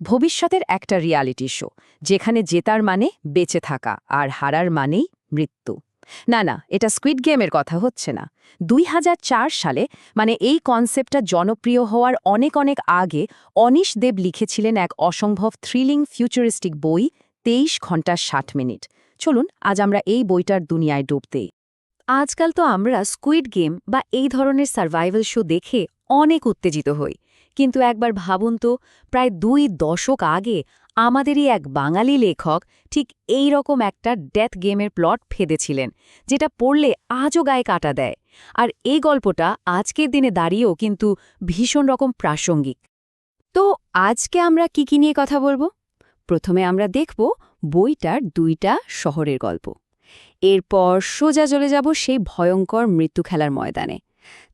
ভবিষ্যতের একটা reality show, যেখানে জেতার মানে বেঁচে থাকা আর হারার মানেই মৃত্যু। না না, এটা স্কুইড গেমের কথা হচ্ছে না। ২০০৪ সালে, মানে এই কনসেপ্টটা জনপ্রিয় হওয়ার অনেক অনেক আগে, অনিশ দেব লিখেছিলেন এক অসম্ভব থ্রিলিং ফিউচারিস্টিক বই ২৩ ঘন্টা ৬০ মিনিট। চলুন আজ আমরা এই বইটার দুনিয়ায় ডুব দেই। আজকাল তো আমরা স্কুইড গেম বা এই ধরনের সার্ভাইভাল শো দেখে অনেক উত্তেজিত হই, কিন্তু একবার ভাবুন তো, প্রায় ২ দশক আগে আমাদেরই এক বাঙালি লেখক ঠিক এই রকম একটা ডেথ গেমের প্লট ফেঁদেছিলেন, যেটা পড়লে আজও গায়ে কাটা দেয়। আর এই গল্পটা আজকের দিনে দাঁড়িয়েও কিন্তু ভীষণ রকম প্রাসঙ্গিক। তো আজকে আমরা কি নিয়ে কথা বলবো? প্রথমে আমরা দেখব বইটার ২টা শহরের গল্প। এরপর সোজা চলে যাব সেই ভয়ঙ্কর মৃত্যু খেলার ময়দানে।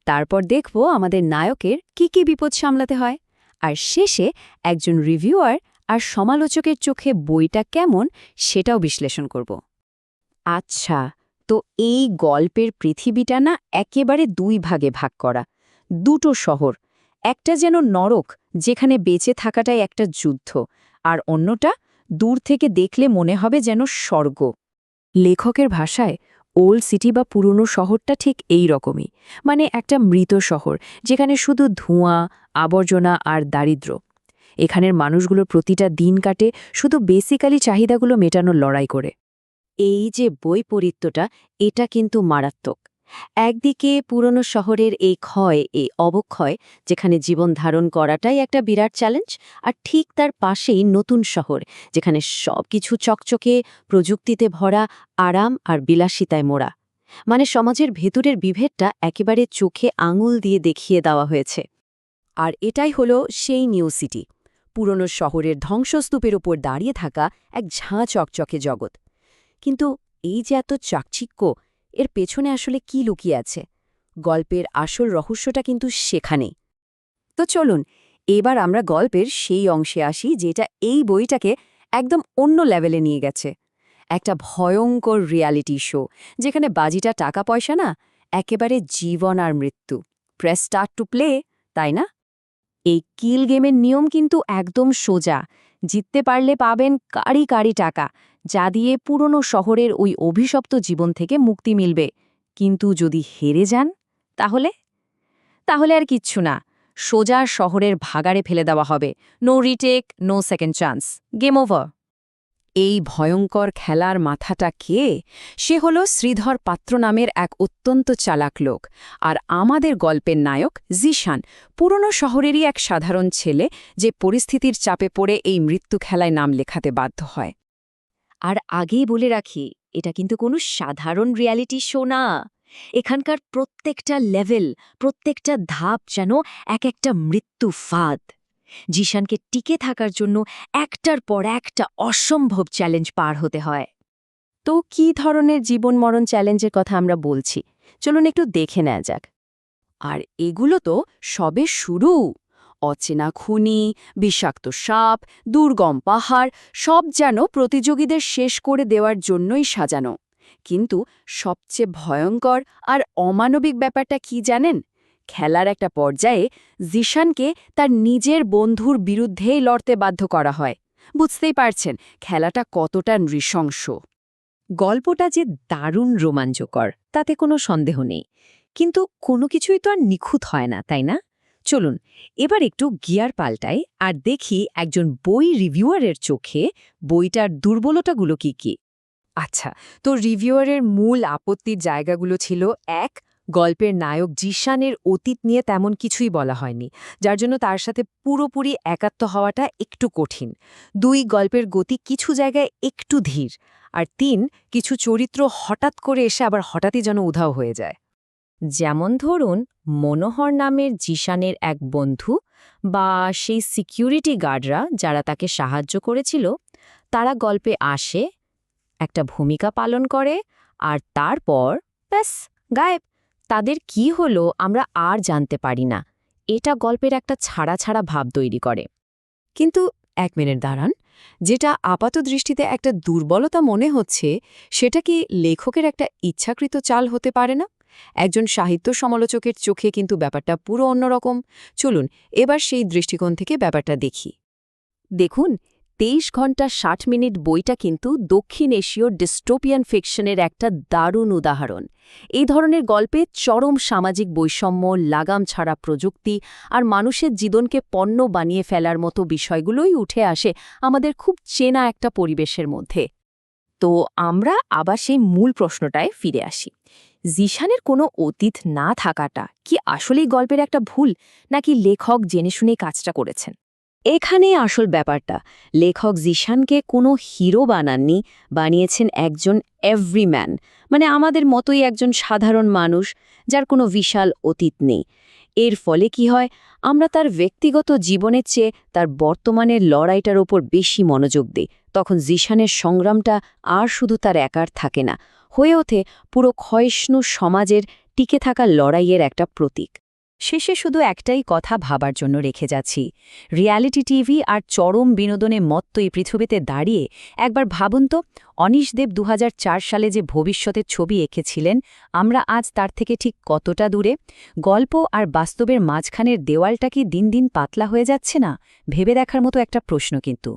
তারপর দেখব আমাদের নায়কের কি বিপদ সামলাতে হয়। আর শেষে একজন রিভিউয়ার আর সমালোচকের চোখে বইটা কেমন সেটাও বিশ্লেষণ করব। আচ্ছা, তো এই গল্পের পৃথিবীটা না একেবারে ২ ভাগে ভাগ করা। দুটো শহর, একটা যেন নরক, যেখানে বেঁচে থাকাটাই একটা যুদ্ধ, আর অন্যটা দূর থেকে দেখলে মনে হবে যেন স্বর্গ। লেখকের ভাষায় ওল্ড সিটি বা পুরনো শহরটা ঠিক এই রকমই, মানে একটা মৃত শহর, যেখানে শুধু ধোঁয়া, আবর্জনা আর দারিদ্র্য। এখানের মানুষগুলোর প্রতিটা দিন কাটে শুধু বেসিক্যালি চাহিদাগুলো মেটানোর লড়াই করে। এই যে বৈপরীত্যটা, এটা কিন্তু মারাত্মক। একদিকে পুরনো শহরের এই অবক্ষয়, যেখানে জীবন ধারণ করাটাই একটা বিরাট চ্যালেঞ্জ, আর ঠিক তার পাশেই নতুন শহর, যেখানে সবকিছু চকচকে, প্রযুক্তিতে ভরা, আরাম আর বিলাসিতায় মোড়া। মানে সমাজের ভেতরের বিভেদটা একেবারে চোখে আঙুল দিয়ে দেখিয়ে দেওয়া হয়েছে। আর এটাই হলো সেই নিউ সিটি, পুরনো শহরের ধ্বংসস্তূপের ওপর দাঁড়িয়ে থাকা এক ঝাঁ চকচকে জগৎ। কিন্তু এই যে এত চাকচিক্য, এর পেছনে আসলে কি লুকিয়ে আছে? গল্পের আসল রহস্যটা কিন্তু সেখানেই। তো চলুন এবার আমরা গল্পের সেই অংশে আসি যেটা এই বইটাকে একদম অন্য লেভেলে নিয়ে গেছে। একটা ভয়ঙ্কর রিয়ালিটি শো, যেখানে বাজিটা টাকা পয়সা না, একেবারে জীবন আর মৃত্যু। প্রেস স্টার্ট টু প্লে, তাই না? এই কিল গেমের নিয়ম কিন্তু একদম সোজা। জিততে পারলে পাবেন কারি কারি টাকা, যা দিয়ে পুরনো শহরের ওই অভিশপ্ত জীবন থেকে মুক্তি মিলবে। কিন্তু যদি হেরে যান, তাহলে তাহলে আর কিচ্ছু না, সোজা শহরের ভাগাড়ে ফেলে দেওয়া হবে। No retake, no second chance, game over. এই ভয়ঙ্কর খেলার মাথাটা কে? সে হল শ্রীধর পাত্র নামের এক অত্যন্ত চালাক লোক। আর আমাদের গল্পের নায়ক জিশান, পুরনো শহরেরই এক সাধারণ ছেলে, যে পরিস্থিতির চাপে পড়ে এই মৃত্যু খেলায় নাম লেখাতে বাধ্য হয়। আর আগেই বলে রাখি, এটা কিন্তু কোনো সাধারণ রিয়ালিটি শো না। এখানকার প্রত্যেকটা লেভেল, প্রত্যেকটা ধাপ যেন এক একটা মৃত্যু ফাঁদ। জিশানকে টিকে থাকার জন্য একটার পর একটা অসম্ভব চ্যালেঞ্জ পার হতে হয়। তো কী ধরনের জীবন মরণ চ্যালেঞ্জের কথা আমরা বলছি, চলুন একটু দেখে নেওয়া যাক। আর এগুলো তো সবে শুরু। অচেনা খুনি, বিষাক্ত সাপ, দুর্গম পাহাড়, সব যেন প্রতিযোগীদের শেষ করে দেওয়ার জন্যই সাজানো। কিন্তু সবচেয়ে ভয়ঙ্কর আর অমানবিক ব্যাপারটা কি জানেন? খেলার একটা পর্যায়ে জিশানকে তার নিজের বন্ধুর বিরুদ্ধেই লড়তে বাধ্য করা হয়। বুঝতেই পারছেন খেলাটা কতটা নৃশংস। গল্পটা যে দারুণ রোমাঞ্চকর, তাতে কোনো সন্দেহ নেই। কিন্তু কোনো কিছুই তো আর নিখুঁত হয় না, তাই না? চলুন এবার একটু গিয়ার পাল্টাই আর দেখি একজন বই রিভিউয়ারের চোখে বইটার দুর্বলতাগুলো কি। আচ্ছা, তো রিভিউয়ারের মূল আপত্তির জায়গাগুলো ছিল: ১. গল্পের নায়ক জিশানের অতীত নিয়ে তেমন কিছুই বলা হয়নি, যার জন্য তার সাথে পুরোপুরি একাত্ম হওয়াটা একটু কঠিন। ২. গল্পের গতি কিছু জায়গায় একটু ধীর। আর ৩. কিছু চরিত্র হঠাৎ করে এসে আবার হঠাৎই যেন উধাও হয়ে যায়। যেমন ধরুন, মনোহর নামের জিশানের এক বন্ধু, বা সেই সিকিউরিটি গার্ডরা যারা তাকে সাহায্য করেছিল, তারা গল্পে আসে, একটা ভূমিকা পালন করে, আর তারপর ব্যাস গায়েব। তাদের কি হলো আমরা আর জানতে পারি না। এটা গল্পের একটা ছাড়া ছাড়া ভাব তৈরি করে। কিন্তু ১ মিনিট দাঁড়ান, যেটা আপাত দৃষ্টিতে একটা দুর্বলতা মনে হচ্ছে, সেটা কি লেখকের একটা ইচ্ছাকৃত চাল হতে পারে না? একজন সাহিত্য সমালোচকের চোখে কিন্তু ব্যাপারটা পুরো অন্যরকম। চলুন এবার সেই দৃষ্টিকোণ থেকে ব্যাপারটা দেখি। দেখুন ২৩ ঘন্টা ৬০ মিনিট বইটা কিন্তু দক্ষিণ এশীয় ডিস্টোপিয়ান ফিকশনের একটা দারুণ উদাহরণ। এই ধরনের গল্পে চরম সামাজিক বৈষম্য, লাগাম ছাড়া প্রযুক্তি আর মানুষের জীবনকে পণ্য বানিয়ে ফেলার মতো বিষয়গুলোই উঠে আসে আমাদের খুব চেনা একটা পরিবেশের মধ্যে। তো আমরা আবার সেই মূল প্রশ্নটায় ফিরে আসি। জিশানের কোনো অতীত না থাকাটা কি আসলেই গল্পের একটা ভুল, নাকি লেখক জেনে শুনেই কাজটা করেছেন? এখানেই আসল ব্যাপারটা। লেখক জিশানকে কোনো হিরো বানাননি, বানিয়েছেন একজন এভরিম্যান, মানে আমাদের মতোই একজন সাধারণ মানুষ যার কোনো বিশাল অতীত নেই। এর ফলে কি হয়, আমরা তার ব্যক্তিগত জীবনের চেয়ে তার বর্তমানের লড়াইটার ওপর বেশি মনোযোগ দিই। তখন জিশানের সংগ্রামটা আর শুধু তার একার থাকে না, হয়ে ওঠে পুরো ক্ষয়িষ্ণু সমাজের টিকে থাকা লড়াইয়ের একটা প্রতীক। শেষে শুধু একটাই কথা ভাবার জন্য রেখে যাচ্ছি। রিয়ালিটি টিভি আর চরম বিনোদনে মত্ত এই পৃথিবীতে দাঁড়িয়ে একবার ভাবুন তো, অনীশ দেব ২০০৪ সালে যে ভবিষ্যতের ছবি এঁকেছিলেন, আমরা আজ তার থেকে ঠিক কতটা দূরে? গল্প আর বাস্তবের মাঝখানের দেওয়ালটা কি দিন দিন পাতলা হয়ে যাচ্ছে না? ভেবে দেখার মতো একটা প্রশ্ন কিন্তু।